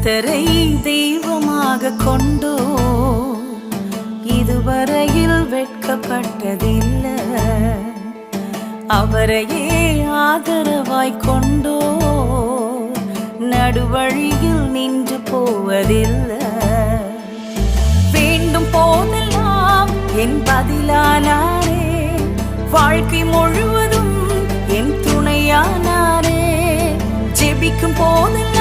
கர்த்தரை தெய்வமாக கொண்டோ இதுவரையில் வெட்கப்பட்டதில்லை. அவரையே ஆதரவாய் கொண்டோ நடுவழியில் நின்று போவதில்லை. வேண்டும் போதெல்லாம் என் பதிலானாரே, வாழ்க்கை முழுவதும் என் துணையானாரே. ஜெபிக்கும் போதெல்லாம்